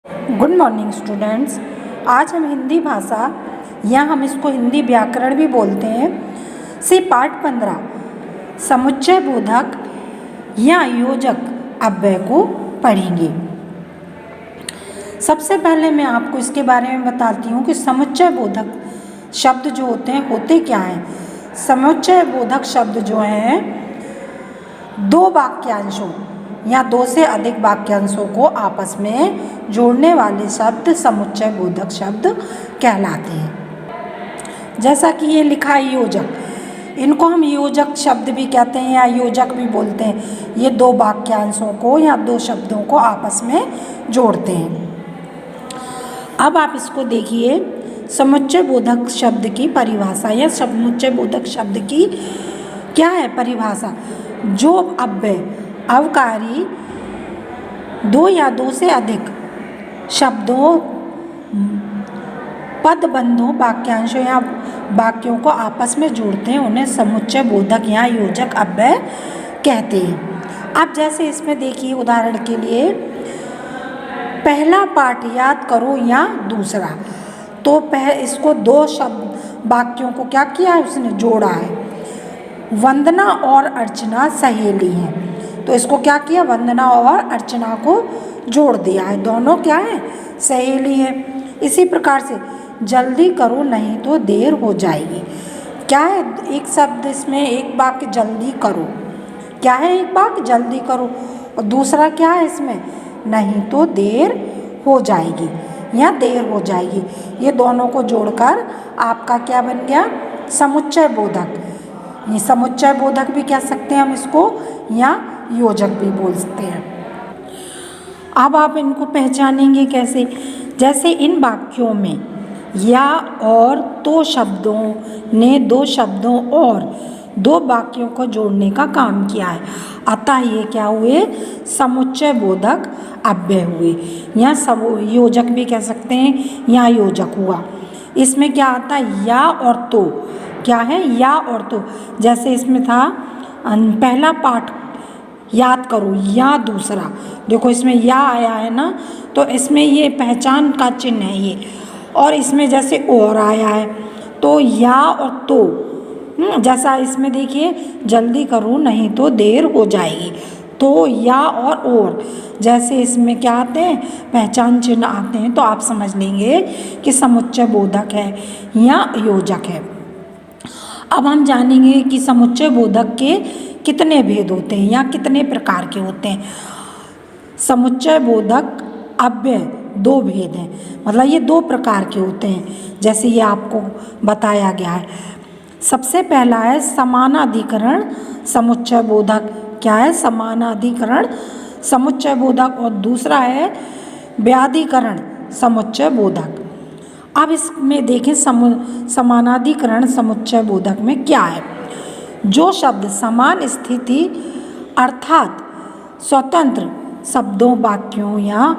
Good morning students. आज हम हिंदी भाषा या हम इसको हिंदी व्याकरण भी बोलते हैं से पाठ 15 समुच्चय बोधक या योजक अव्यय को पढ़ेंगे। सबसे पहले मैं आपको इसके बारे में बताती हूँ कि समुच्चय बोधक शब्द जो होते क्या हैं। समुच्चय बोधक शब्द जो हैं दो वाक्यांशों या दो से अधिक वाक्यांशों को आपस में जोड़ने वाले शब्द समुच्चय बोधक शब्द कहलाते हैं। जैसा कि ये लिखा है योजक, इनको हम योजक शब्द भी कहते हैं या योजक भी बोलते हैं। ये दो वाक्यांशों को या दो शब्दों को आपस में जोड़ते हैं। अब आप इसको देखिए, समुच्चय बोधक शब्द की परिभाषा या समुच्चय बोधक शब्द की क्या है परिभाषा। जो अव्यय अवकारी दो या दो से अधिक शब्दों, पदबंधों, वाक्यांशों या वाक्यों को आपस में जोड़ते हैं उन्हें समुच्चय बोधक या योजक अव्यय कहते हैं। अब जैसे इसमें देखिए उदाहरण के लिए पहला पाठ याद करो या दूसरा, तो इसको दो शब्द वाक्यों को क्या किया है, उसने जोड़ा है। वंदना और अर्चना सहेली हैं, तो इसको क्या किया, वंदना और अर्चना को जोड़ दिया है। दोनों क्या है, सहेली है। इसी प्रकार से जल्दी करो नहीं तो देर हो जाएगी। क्या है, एक शब्द इसमें एक वाक्य जल्दी करो, क्या है एक वाक्य जल्दी करो, और दूसरा क्या है इसमें नहीं तो देर हो जाएगी या देर हो जाएगी। ये दोनों को जोड़कर आपका क्या बन गया, समुच्चय बोधक। ये समुच्चय बोधक भी कह सकते हैं हम इसको, या योजक भी बोल सकते हैं। अब आप इनको पहचानेंगे कैसे, जैसे इन वाक्यों में या और तो शब्दों ने दो शब्दों और दो वाक्यों को जोड़ने का काम किया है, अतः ये क्या हुए, समुच्चय बोधक अव्यय हुए, या सब योजक भी कह सकते हैं या योजक हुआ। इसमें क्या आता है, या और तो, क्या है या और तो। जैसे इसमें था पहला पाठ याद करो या दूसरा, देखो इसमें या आया है ना, तो इसमें ये पहचान का चिन्ह है ये। और इसमें जैसे और आया है तो या और तो, जैसा इसमें देखिए जल्दी करो नहीं तो देर हो जाएगी, तो या और जैसे इसमें क्या आते हैं, पहचान चिन्ह आते हैं, तो आप समझ लेंगे कि समुच्चय बोधक है या योजक है। अब हम जानेंगे कि समुच्चय बोधक के कितने भेद होते हैं या कितने प्रकार के होते हैं। समुच्चय बोधक अव्यय दो भेद हैं, मतलब ये दो प्रकार के होते हैं, जैसे ये आपको बताया गया है। सबसे पहला है समानाधिकरण समुच्चय बोधक। क्या है, समानाधिकरण समुच्चय बोधक। और दूसरा है व्याधिकरण समुच्चय बोधक। अब इसमें देखें समानाधिकरण समुच्चय बोधक में क्या है, जो शब्द समान स्थिति अर्थात स्वतंत्र शब्दों, वाक्यों या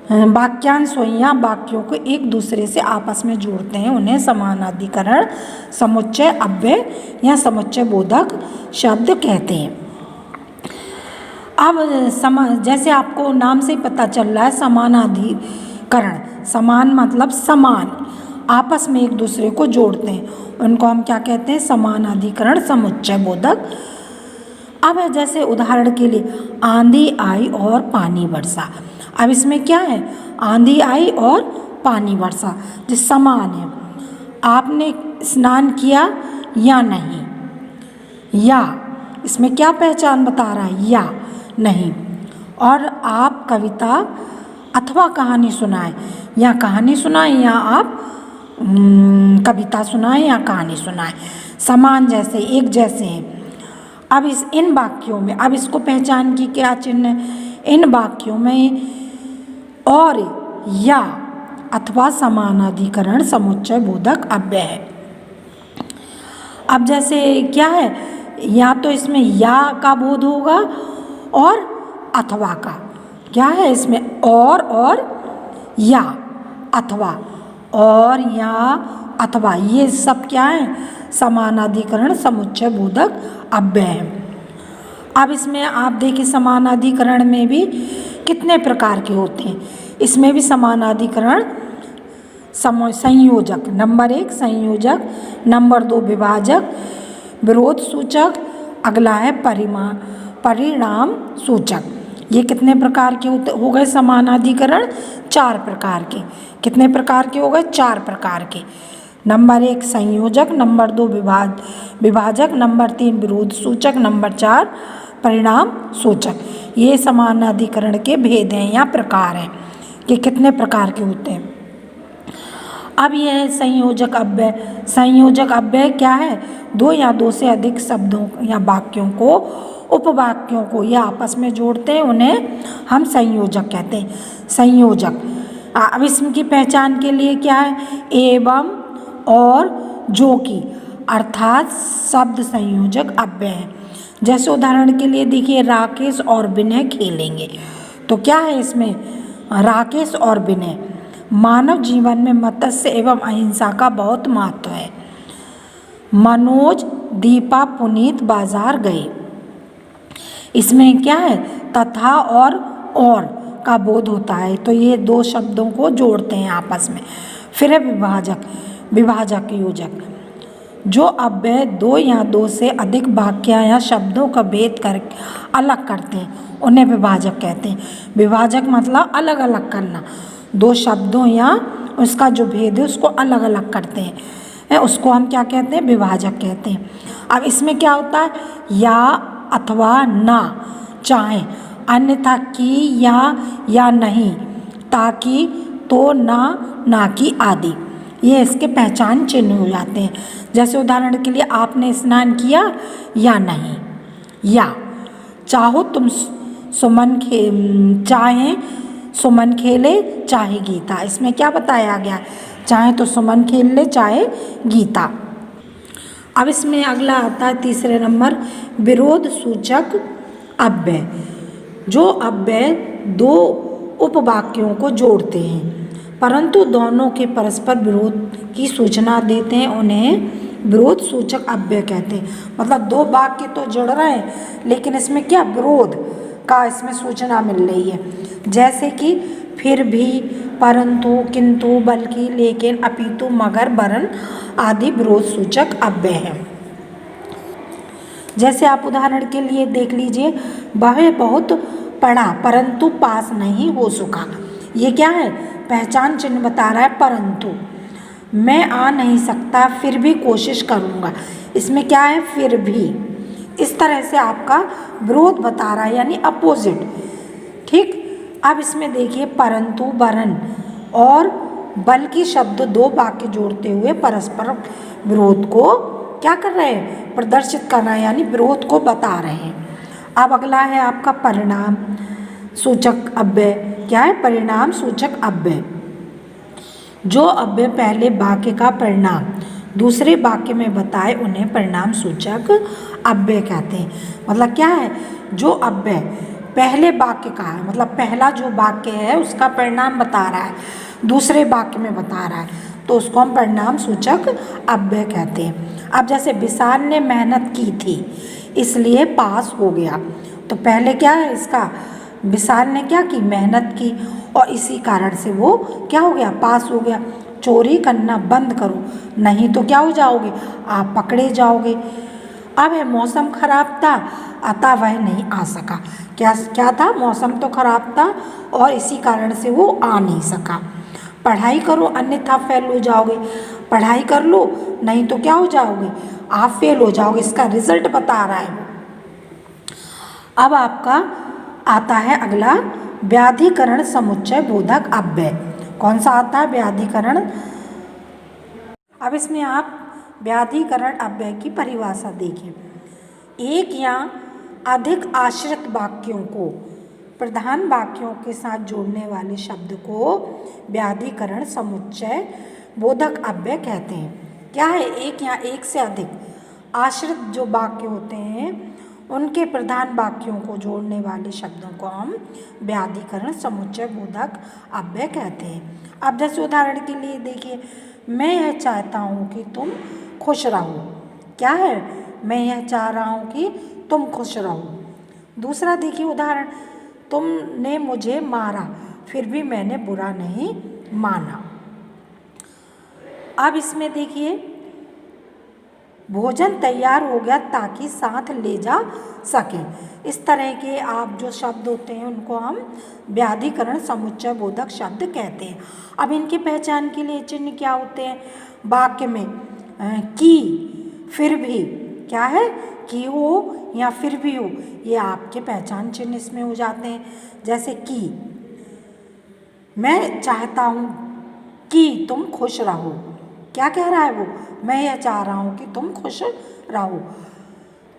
वाक्यांशों या वाक्यों को एक दूसरे से आपस में जोड़ते हैं उन्हें समानाधिकरण समुच्चय अव्यय या समुच्चय बोधक शब्द कहते हैं। अब जैसे आपको नाम से पता चल रहा है, समानाधिकरण, समान मतलब समान, आपस में एक दूसरे को जोड़ते हैं, उनको हम क्या कहते हैं, समानाधिकरण समुच्चय बोधक। अब जैसे उदाहरण के लिए आंधी आई और पानी बरसा। अब इसमें क्या है, आंधी आई और पानी बरसा जो समान है। आपने स्नान किया या नहीं, या इसमें क्या पहचान बता रहा है, या नहीं। और आप कविता अथवा कहानी सुनाएं, या कहानी सुनाएं या आप कविता सुनाएं या कहानी सुनाएं, समान जैसे एक जैसे हैं। अब इन वाक्यों में, अब इसको पहचान की क्या चिन्ह है, इन वाक्यों में और या अथवा समानाधिकरण समुच्चय बोधक अव्यय है। अब जैसे क्या है, या तो इसमें या का बोध होगा और अथवा का, क्या है इसमें और या अथवा, और या अथवा, ये सब क्या है, समानाधिकरण समुच्चय बोधक अव्यय है। अब इसमें आप देखिए समानाधिकरण में भी कितने प्रकार के होते हैं। इसमें भी समानाधिकरण संयोजक, नंबर 1 संयोजक, नंबर 2 विभाजक, विरोध सूचक, अगला है परिणाम सूचक। ये कितने प्रकार के हो गए समानाधिकरण? 4 प्रकार के। कितने प्रकार के हो गए? 4 प्रकार के। नंबर 1 संयोजक, नंबर 2 विभाजक, नंबर 3 विरोध सूचक, नंबर 4 परिणाम सूचक। ये समानाधिकरण के भेद हैं या प्रकार हैं कि कितने प्रकार के होते हैं। अब यह है संयोजक अव्यय। संयोजक अव्यय क्या है? 2 या 2 से अधिक शब्दों या वाक्यों को, उपवाक्यों को या आपस में जोड़ते हैं, उन्हें हम संयोजक कहते हैं। संयोजक। अब इसकी पहचान के लिए क्या है? एवं और जो कि अर्थात शब्द संयोजक अव्यय है। जैसे उदाहरण के लिए देखिए, राकेश और विनय खेलेंगे, तो क्या है इसमें? राकेश और विनय। मानव जीवन में मत्स्य एवं अहिंसा का बहुत महत्व है। मनोज, दीपा, पुनीत बाजार गए। इसमें क्या है? तथा और का बोध होता है, तो ये 2 शब्दों को जोड़ते हैं आपस में। फिर है विभाजक, विभाजक योजक। जो अव्यय 2 या 2 से अधिक वाक्य या शब्दों का भेद कर अलग करते हैं, उन्हें विभाजक कहते हैं। विभाजक मतलब अलग अलग करना, 2 शब्दों या उसका जो भेद है उसको अलग अलग करते हैं, उसको हम क्या कहते हैं? विभाजक कहते हैं। अब इसमें क्या होता है? या, अथवा, ना, चाहे, अन्यथा, की, या नहीं, ताकि, तो, ना की आदि। ये इसके पहचान चिन्ह हो जाते हैं। जैसे उदाहरण के लिए, आपने स्नान किया या नहीं, या चाहो तुम चाहे सुमन खेले चाहे गीता। इसमें क्या बताया गया? चाहे तो सुमन खेल ले, चाहे गीता। अब इसमें अगला आता है तीसरे नंबर, विरोध सूचक अव्यय। जो अव्यय 2 उपवाक्यों को जोड़ते हैं परंतु दोनों के परस्पर विरोध की सूचना देते हैं, उन्हें विरोध सूचक अव्यय कहते हैं। मतलब 2 वाक्य तो जुड़ रहे हैं, लेकिन इसमें क्या? विरोध का इसमें सूचना मिल रही है। जैसे कि फिर भी, परंतु, किंतु, बल्कि, लेकिन, अपितु, मगर, वरन आदि विरोध सूचक अव्यय हैं। जैसे आप उदाहरण के लिए देख लीजिए, वह बहुत पढ़ा परंतु पास नहीं हो सका। ये क्या है? पहचान चिन्ह बता रहा है परंतु। मैं आ नहीं सकता फिर भी कोशिश करूँगा। इसमें क्या है? फिर भी। इस तरह से आपका विरोध बता रहा है, यानी अपोजिट। ठीक। अब इसमें देखिए, परंतु, वरन और बल्कि शब्द 2 वाक्य जोड़ते हुए परस्पर विरोध को क्या कर रहे हैं? प्रदर्शित कर रहे हैं, यानी विरोध को बता रहे हैं। अब अगला है आपका परिणाम सूचक अव्यय। क्या है? परिणाम सूचक अव्यय। जो अव्यय पहले वाक्य का परिणाम दूसरे वाक्य में बताए, उन्हें परिणाम सूचक अव्यय कहते हैं। मतलब क्या है? जो अव्यय पहले वाक्य का है, मतलब पहला जो वाक्य है उसका परिणाम बता रहा है, दूसरे वाक्य में बता रहा है, तो उसको हम परिणाम सूचक अव्यय कहते हैं। अब जैसे विशाल ने मेहनत की थी इसलिए पास हो गया, तो पहले क्या है इसका? विशाल ने क्या की? मेहनत की, और इसी कारण से वो क्या हो गया? पास हो गया। चोरी करना बंद करो, नहीं तो क्या हो जाओगे? आप पकड़े जाओगे। अब है मौसम खराब था अतः वह नहीं आ सका। क्या था? मौसम तो खराब था और इसी कारण से वो आ नहीं सका। पढ़ाई करो अन्यथा फेल हो जाओगे, पढ़ाई कर लो नहीं तो क्या हो जाओगे? आप फेल हो जाओगे। इसका रिजल्ट बता रहा है। अब आपका आता है अगला, व्याधिकरण समुच्चय बोधक अव्यय। कौन सा आता है? व्याधिकरण। अब इसमें आप व्याधिकरण अव्यय की परिभाषा देखिए। एक या अधिक आश्रित वाक्यों को प्रधान वाक्यों के साथ जोड़ने वाले शब्द को व्याधिकरण समुच्चय बोधक अव्यय कहते हैं। क्या है? एक या एक से अधिक आश्रित जो वाक्य होते हैं उनके प्रधान वाक्यों को जोड़ने वाले शब्दों को हम व्याधिकरण समुच्चय बोधक अव्यय कहते हैं। अब जैसे उदाहरण के लिए देखिए, मैं यह चाहता हूँ कि तुम खुश रहो। क्या है? मैं यह चाह रहा हूँ कि तुम खुश रहो। दूसरा देखिए उदाहरण, तुमने मुझे मारा, फिर भी मैंने बुरा नहीं माना। अब इसमें देखिए, भोजन तैयार हो गया ताकि साथ ले जा सके। इस तरह के आप जो शब्द होते हैं उनको हम व्याधिकरण समुच्चय बोधक शब्द कहते हैं। अब इनकी पहचान के लिए चिन्ह क्या होते हैं? वाक्य में कि, फिर भी, क्या है, कि हो या फिर भी हो, ये आपके पहचान चिन्ह इसमें हो जाते हैं। जैसे कि, मैं चाहता हूँ कि तुम खुश रहो। क्या कह रहा है वो? मैं यह चाह रहा हूँ कि तुम खुश रहो।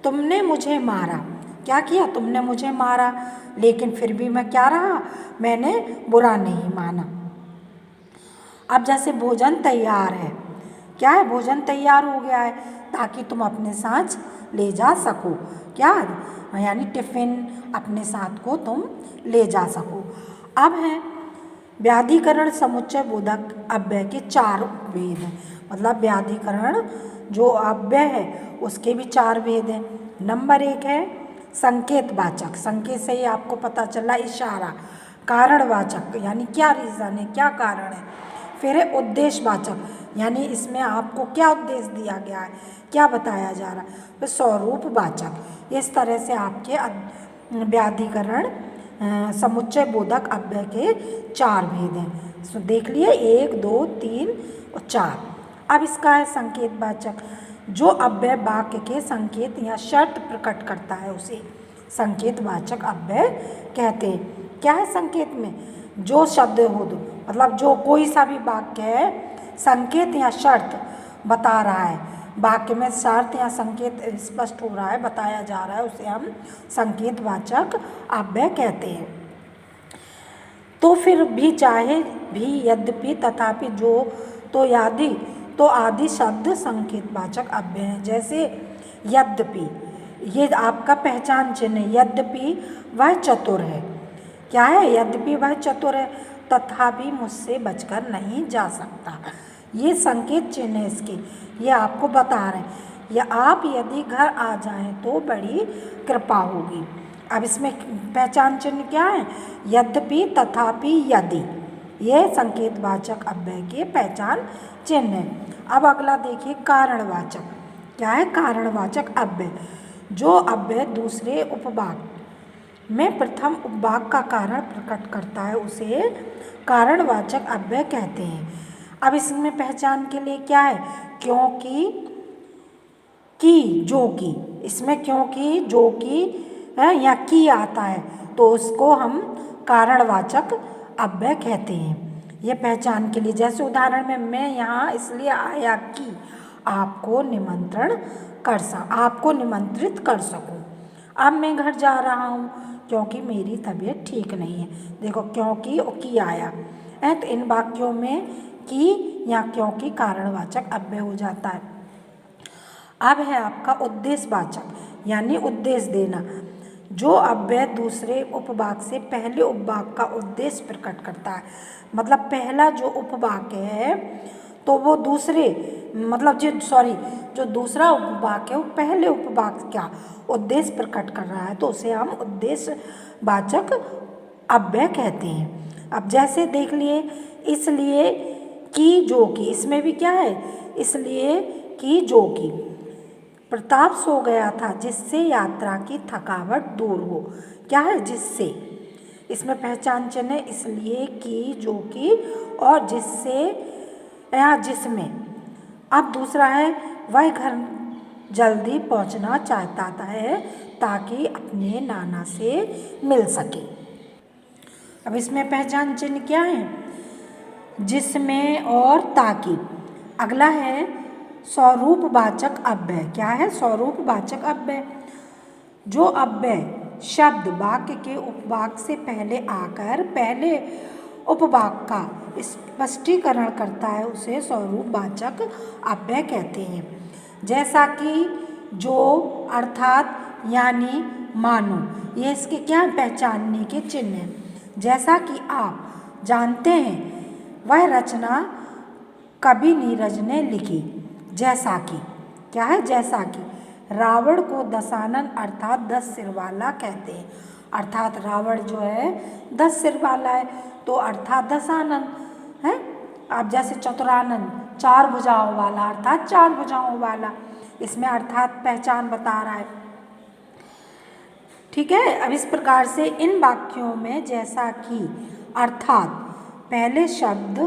तुमने मुझे मारा। क्या किया? तुमने मुझे मारा, लेकिन फिर भी मैं क्या रहा? मैंने बुरा नहीं माना। अब जैसे भोजन तैयार है, क्या है? भोजन तैयार हो गया है ताकि तुम अपने साथ ले जा सको। क्या? यानी टिफ़िन अपने साथ को तुम ले जा सको। अब है व्याधिकरण समुच्चय बोधक अव्यय के 4 भेद हैं। मतलब व्याधिकरण जो अव्यय है उसके भी 4 भेद हैं। नंबर 1 है संकेतवाचक। संकेत से ही आपको पता चला, इशारा। कारणवाचक, यानी क्या रीज़न है, क्या कारण है। फिर है उद्देश्यवाचक, यानी इसमें आपको क्या उद्देश्य दिया गया है, क्या बताया जा रहा है। फिर स्वरूपवाचक। इस तरह से आपके व्याधिकरण समुच्चय बोधक अव्यय के 4 भेद हैं। सो देख लिए, 1, 2, 3 और 4। अब इसका है संकेतवाचक। जो अव्यय वाक्य के संकेत या शर्त प्रकट करता है उसे संकेतवाचक अव्यय कहते हैं। क्या है संकेत में? जो शब्द हो दो, मतलब जो कोई सा भी वाक्य है, संकेत या शर्त बता रहा है, वाक्य में शर्त या संकेत स्पष्ट हो रहा है, बताया जा रहा है, उसे हम संकेतवाचक अव्यय कहते हैं। तो फिर भी, चाहे भी, यद्यपि, तथापि, जो, तो, आदि, तो आदि शब्द संकेतवाचक अव्यय हैं। जैसे यद्यपि, ये आपका पहचान चिन्ह है। यद्यपि वह चतुर है। क्या है? यद्यपि वह चतुर है, तथापि मुझसे बचकर नहीं जा सकता। ये संकेत चिन्ह है इसके, ये आपको बता रहे हैं। या आप यदि घर आ जाएं तो बड़ी कृपा होगी। अब इसमें पहचान चिन्ह क्या है? यद्यपि, तथापि, यदि। ये संकेतवाचक अव्यय के पहचान चिन्ह है। अब अगला देखिए, कारणवाचक। क्या है? कारणवाचक अव्यय। जो अव्यय दूसरे उपवाक्य में प्रथम उपवाक्य का कारण प्रकट करता है उसे कारणवाचक अव्यय कहते हैं। अब इसमें पहचान के लिए क्या है? क्योंकि, कि, जो कि। इसमें क्योंकि, जो कि है या कि आता है तो उसको हम कारणवाचक अव्यय कहते हैं। ये पहचान के लिए, जैसे उदाहरण में, मैं यहाँ इसलिए आया कि आपको निमंत्रित कर सकूं। अब मैं घर जा रहा हूँ क्योंकि मेरी तबीयत ठीक नहीं है। देखो, क्योंकि और कि आया है, तो इन वाक्यों में कि या क्योंकि कारणवाचक अव्यय हो जाता है। अब है आपका उद्देश्यवाचक, यानी उद्देश्य देना। जो अव्यय दूसरे उपवाक्य से पहले उपवाक्य का उद्देश्य प्रकट करता है। मतलब पहला जो उपवाक्य है तो वो दूसरे, मतलब जो दूसरा उपवाक्य है वो पहले उपवाक्य का उद्देश्य प्रकट कर रहा है, तो उसे हम उद्देश्यवाचक अव्यय कहते हैं। अब जैसे देख लिए, इसलिए कि, जो कि। इसमें भी क्या है? इसलिए कि, जो कि प्रताप सो गया था जिससे यात्रा की थकावट दूर हो। क्या है? जिससे। इसमें पहचान चिन्ह है इसलिए, कि, जो कि और जिससे या जिसमें। अब दूसरा है, वह घर जल्दी पहुंचना चाहता है ताकि अपने नाना से मिल सके। अब इसमें पहचान चिन्ह क्या है? जिसमें और ताकि। अगला है स्वरूपवाचक अव्यय। क्या है? स्वरूपवाचक अव्यय। जो अव्यय शब्द वाक्य के उपवाक्य से पहले आकर पहले उपवाक्य का स्पष्टीकरण करता है उसे स्वरूपवाचक अव्यय कहते हैं। जैसा कि, जो, अर्थात, यानी, मानो। ये इसके क्या पहचानने के चिन्ह हैं। जैसा कि आप जानते हैं वह रचना कवि नीरज ने लिखी। जैसा कि। क्या है? जैसा कि रावण को दशानन अर्थात 10 सिर वाला कहते हैं। अर्थात रावण जो है 10 सिर वाला है, तो अर्थात दशानन है। अब जैसे चतुरानन 4 भुजाओं वाला, अर्थात 4 भुजाओं वाला, इसमें अर्थात पहचान बता रहा है। ठीक है। अब इस प्रकार से इन वाक्यों में जैसा कि अर्थात पहले शब्द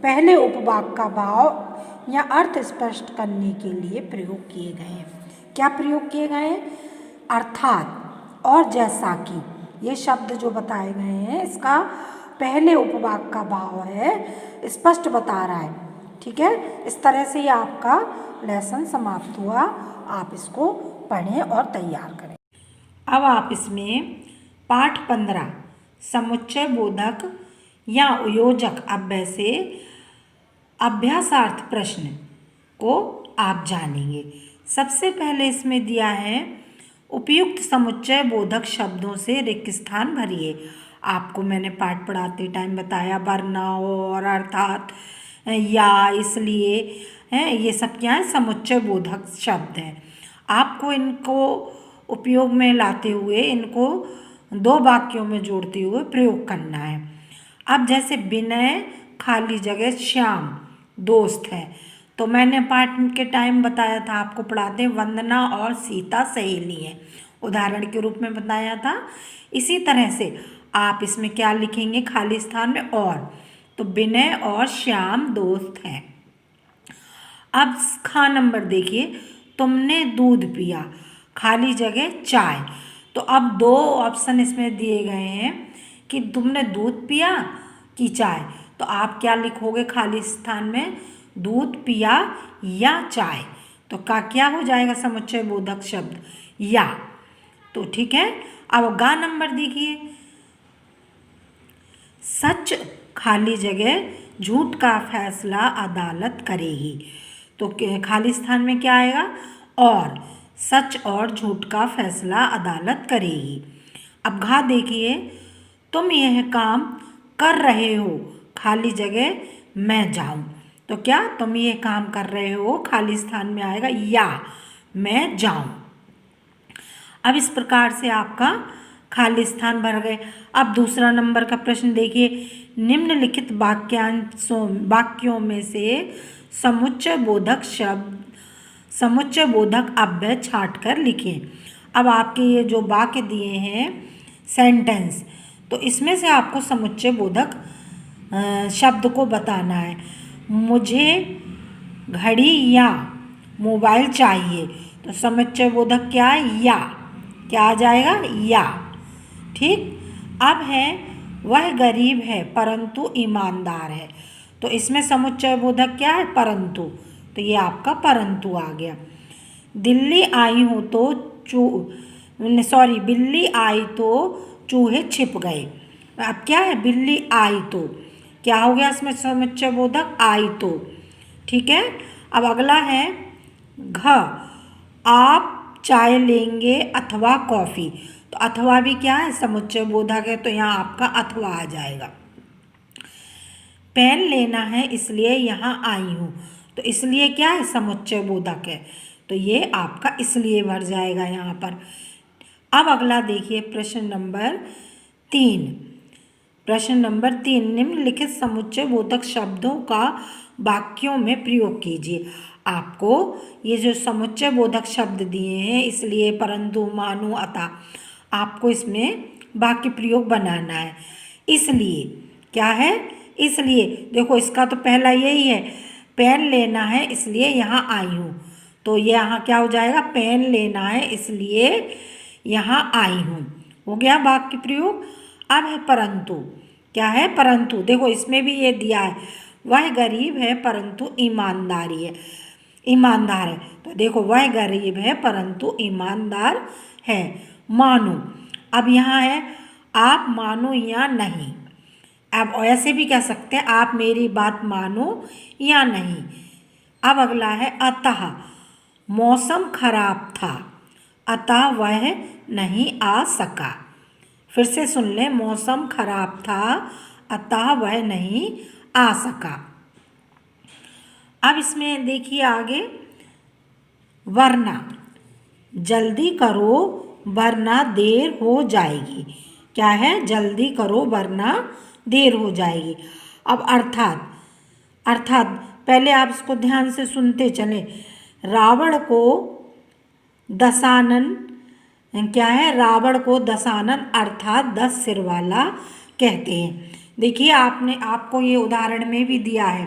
पहले उपवाक्य का भाव या अर्थ स्पष्ट करने के लिए प्रयोग किए गए हैं। क्या प्रयोग किए गए हैं? अर्थात और जैसा कि, ये शब्द जो बताए गए हैं इसका पहले उपवाक्य का भाव है, स्पष्ट बता रहा है। ठीक है। इस तरह से ये आपका लेसन समाप्त हुआ। आप इसको पढ़ें और तैयार करें। अब आप इसमें पाठ 15 समुच्चय बोधक या योजक अव्यय से अभ्यासार्थ प्रश्न को आप जानेंगे। सबसे पहले इसमें दिया है उपयुक्त समुच्चय बोधक शब्दों से रिक्त स्थान भरिए। आपको मैंने पाठ पढ़ाते टाइम बताया वरना, और, अर्थात, या, इसलिए हैं, ये सब क्या है? समुच्चय बोधक शब्द हैं। आपको इनको उपयोग में लाते हुए इनको 2 वाक्यों में जोड़ते हुए प्रयोग करना है। अब जैसे विनय खाली जगह श्याम दोस्त है, तो मैंने पाठ के टाइम बताया था, आपको पढ़ाते वंदना और सीता सहेली हैं, उदाहरण के रूप में बताया था। इसी तरह से आप इसमें क्या लिखेंगे खाली स्थान में? और, तो विनय और श्याम दोस्त हैं। अब खा नंबर देखिए, तुमने दूध पिया खाली जगह चाय। तो अब 2 ऑप्शन इसमें दिए गए हैं कि तुमने दूध पिया कि चाय, तो आप क्या लिखोगे खाली स्थान में? दूध पिया या चाय। तो का क्या हो जाएगा समुच्चय बोधक शब्द? या। तो ठीक है। अब गा नंबर देखिए, सच खाली जगह झूठ का फैसला अदालत करेगी। तो खाली स्थान में क्या आएगा? और, सच और झूठ का फैसला अदालत करेगी। अब घा देखिए, तुम यह काम कर रहे हो खाली जगह मैं जाऊं। तो क्या तुम ये काम कर रहे हो खाली स्थान में आएगा या मैं जाऊं। अब इस प्रकार से आपका खाली स्थान भर गए। अब दूसरा नंबर का प्रश्न देखिए, निम्नलिखित वाक्यों में से समुच्चय बोधक अव्यय छांट कर लिखें। अब आपके ये जो वाक्य दिए हैं सेंटेंस, तो इसमें से आपको समुच्चय बोधक शब्द को बताना है। मुझे घड़ी या मोबाइल चाहिए, तो समुच्चय बोधक क्या है? या। क्या आ जाएगा? या। ठीक। अब है वह गरीब है परंतु ईमानदार है, तो इसमें समुच्चय बोधक क्या है? परंतु। तो ये आपका परंतु आ गया। बिल्ली आई तो चूहे छिप गए। अब क्या है? बिल्ली आई तो क्या हो गया इसमें समुच्चय बोधक? आई तो। ठीक है। अब अगला है घ, आप चाय लेंगे अथवा कॉफ़ी, तो अथवा भी क्या है? समुच्चय बोधक है, तो यहाँ आपका अथवा आ जाएगा। पेन लेना है इसलिए यहाँ आई हूँ, तो इसलिए क्या है? समुच्चय बोधक है, तो ये आपका इसलिए भर जाएगा यहाँ पर। अब अगला देखिए प्रश्न नंबर 3। प्रश्न नंबर 3, निम्नलिखित समुच्चय बोधक शब्दों का वाक्यों में प्रयोग कीजिए। आपको ये जो समुच्चय बोधक शब्द दिए हैं इसलिए, परंतु, मानो, अतः, आपको इसमें वाक्य प्रयोग बनाना है। इसलिए क्या है? इसलिए देखो इसका तो पहला यही है, पेन लेना है इसलिए यहाँ आई हूँ, तो ये यहाँ क्या हो जाएगा? पेन लेना है इसलिए यहाँ आई हूँ, हो गया वाक्य प्रयोग। अब है परंतु। क्या है? परंतु देखो इसमें भी ये दिया है, वह गरीब है परंतु ईमानदार है, तो देखो वह गरीब है परंतु ईमानदार है। मानो, अब यहाँ है आप मानो या नहीं। अब ऐसे भी कह सकते हैं आप मेरी बात मानो या नहीं। अब अगला है अतः, मौसम खराब था अतः वह नहीं आ सका। फिर से सुन लें, मौसम खराब था अतः वह नहीं आ सका। अब इसमें देखिए आगे, वरना, जल्दी करो वरना देर हो जाएगी। क्या है, जल्दी करो वरना देर हो जाएगी। अब अर्थात, अर्थात पहले आप इसको ध्यान से सुनते चले। रावण को दशानन, क्या है, रावण को दशानन अर्थात 10 सिर वाला कहते हैं। देखिए आपने, आपको ये उदाहरण में भी दिया है,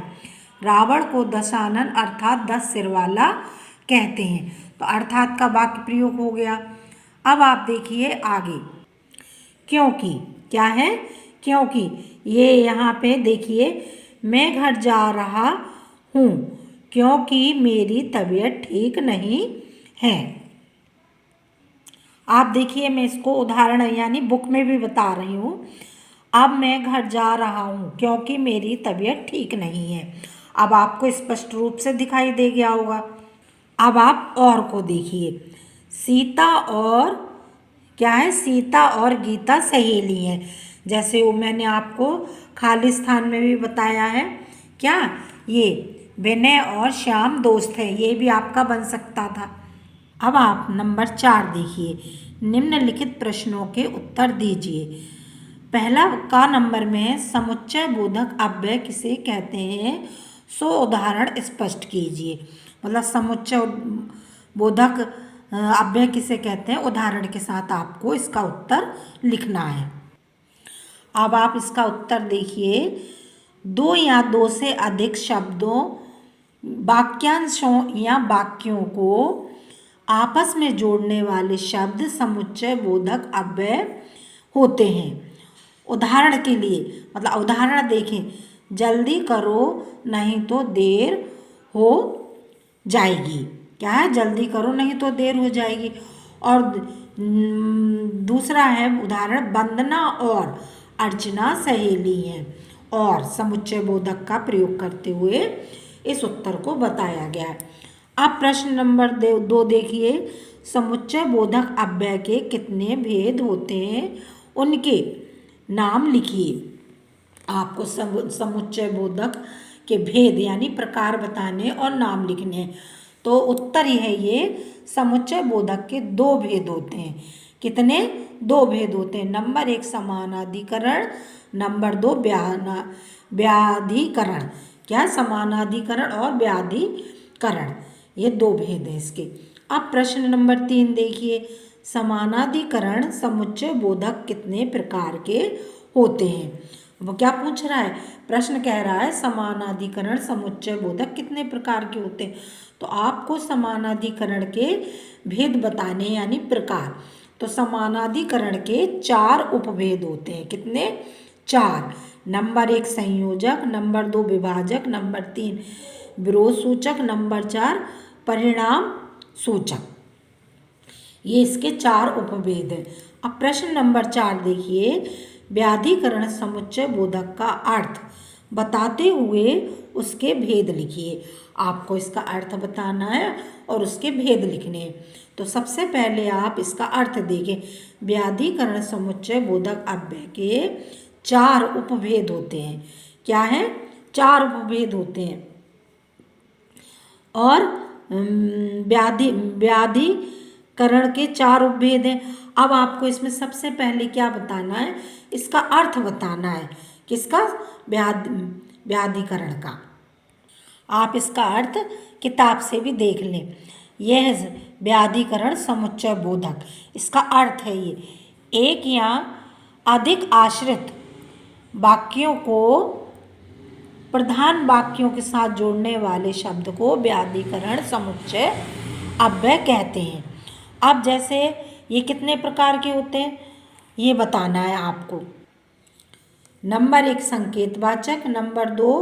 रावण को दशानन अर्थात 10 सिर वाला कहते हैं। तो अर्थात का वाक्य प्रयोग हो गया। अब आप देखिए आगे, क्योंकि, क्या है, क्योंकि ये यहाँ पे देखिए, मैं घर जा रहा हूँ क्योंकि मेरी तबीयत ठीक नहीं है। आप देखिए मैं इसको उदाहरण यानी बुक में भी बता रही हूँ। अब मैं घर जा रहा हूँ क्योंकि मेरी तबीयत ठीक नहीं है। अब आपको स्पष्ट रूप से दिखाई दे गया होगा। अब आप और को देखिए, सीता और, क्या है, सीता और गीता सहेली हैं। जैसे वो मैंने आपको खालिस्तान में भी बताया है, क्या, ये विनय और श्याम दोस्त हैं, ये भी आपका बन सकता था। अब आप नंबर 4 देखिए, निम्नलिखित प्रश्नों के उत्तर दीजिए। पहला का नंबर में है, समुच्चय बोधक अव्यय किसे कहते हैं, सो उदाहरण स्पष्ट कीजिए। मतलब समुच्चय बोधक अव्यय किसे कहते हैं, उदाहरण के साथ आपको इसका उत्तर लिखना है। अब आप इसका उत्तर देखिए, 2 या 2 से अधिक शब्दों, वाक्यांशों या वाक्यों को आपस में जोड़ने वाले शब्द समुच्चय बोधक अव्यय होते हैं। उदाहरण के लिए, मतलब उदाहरण देखें, जल्दी करो नहीं तो देर हो जाएगी। क्या है, जल्दी करो नहीं तो देर हो जाएगी। और दूसरा है उदाहरण, वंदना और अर्चना सहेली हैं, और समुच्चय बोधक का प्रयोग करते हुए इस उत्तर को बताया गया है। अब प्रश्न नंबर 2 देखिए, समुच्चय बोधक अव्यय के कितने भेद होते हैं, उनके नाम लिखिए। आपको समुच्चय बोधक के भेद यानी प्रकार बताने और नाम लिखने हैं। तो उत्तर ही है ये, समुच्चय बोधक के 2 भेद होते हैं। कितने, 2 भेद होते हैं। नंबर 1 समानाधिकरण, नंबर 2 व्याधिकरण। क्या, समानाधिकरण और व्याधिकरण, ये 2 भेद हैं इसके। अब प्रश्न नंबर 3 देखिए, समानाधिकरण समुच्चय बोधक कितने प्रकार के होते हैं। वो क्या पूछ रहा है, प्रश्न कह रहा है समानाधिकरण समुच्चय बोधक कितने प्रकार के होते हैं। तो आपको समानाधिकरण के भेद बताने यानी प्रकार। तो समानाधिकरण के 4 उपभेद होते हैं। कितने, 4। नंबर 1 संयोजक, नंबर 2 विभाजक, नंबर 3 विरोध सूचक, नंबर 4 परिणाम सूचक। ये इसके 4 उपभेद हैं। अब प्रश्न नंबर 4 देखिए, व्याधिकरण समुच्चय बोधक का अर्थ बताते हुए उसके भेद लिखिए। आपको इसका अर्थ बताना है और उसके भेद लिखने हैं। तो सबसे पहले आप इसका अर्थ देखें। व्याधिकरण समुच्चय बोधक अव्यय के 4 उपभेद होते हैं। क्या है, 4 उपभेद होते हैं। और व्याधिकरण के 4 उपभेद हैं। अब आपको इसमें सबसे पहले क्या बताना है, इसका अर्थ बताना है। किसका, व्याधिकरण का। आप इसका अर्थ किताब से भी देख लें। यह व्याधिकरण समुच्चय बोधक, इसका अर्थ है ये, एक या अधिक आश्रित वाक्यों को प्रधान वाक्यों के साथ जोड़ने वाले शब्द को व्याधिकरण समुच्चय अव्यय कहते हैं। अब जैसे ये कितने प्रकार के होते हैं ये बताना है आपको। नंबर 1 संकेतवाचक, नंबर 2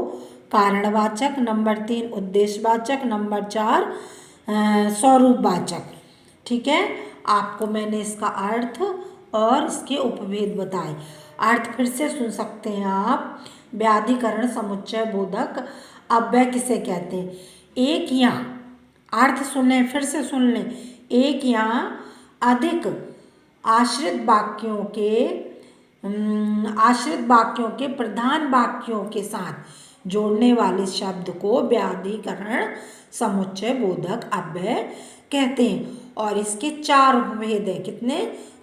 कारणवाचक, नंबर 3 उद्देश्यवाचक, नंबर 4 स्वरूपवाचक। ठीक है, आपको मैंने इसका अर्थ और इसके उपभेद बताए। अर्थ फिर से सुन सकते हैं आप। व्याधिकरण समुच्चय बोधक अव्यय किसे कहते हैं, एक या, अर्थ सुने, फिर से सुन लें, एक या अधिक आश्रित वाक्यों के प्रधान वाक्यों के साथ जोड़ने वाले शब्द को व्याधिकरण समुच्चय बोधक अव्यय कहते हैं। और इसके 4 उपभेद हैं। कितने,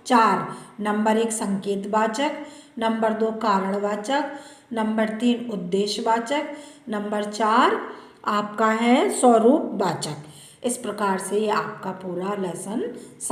4 नंबर 1 संकेतवाचक, नंबर 2 कारणवाचक, नंबर 3 उद्देश्यवाचक, नंबर 4 आपका है स्वरूपवाचक। इस प्रकार से ये आपका पूरा लेसन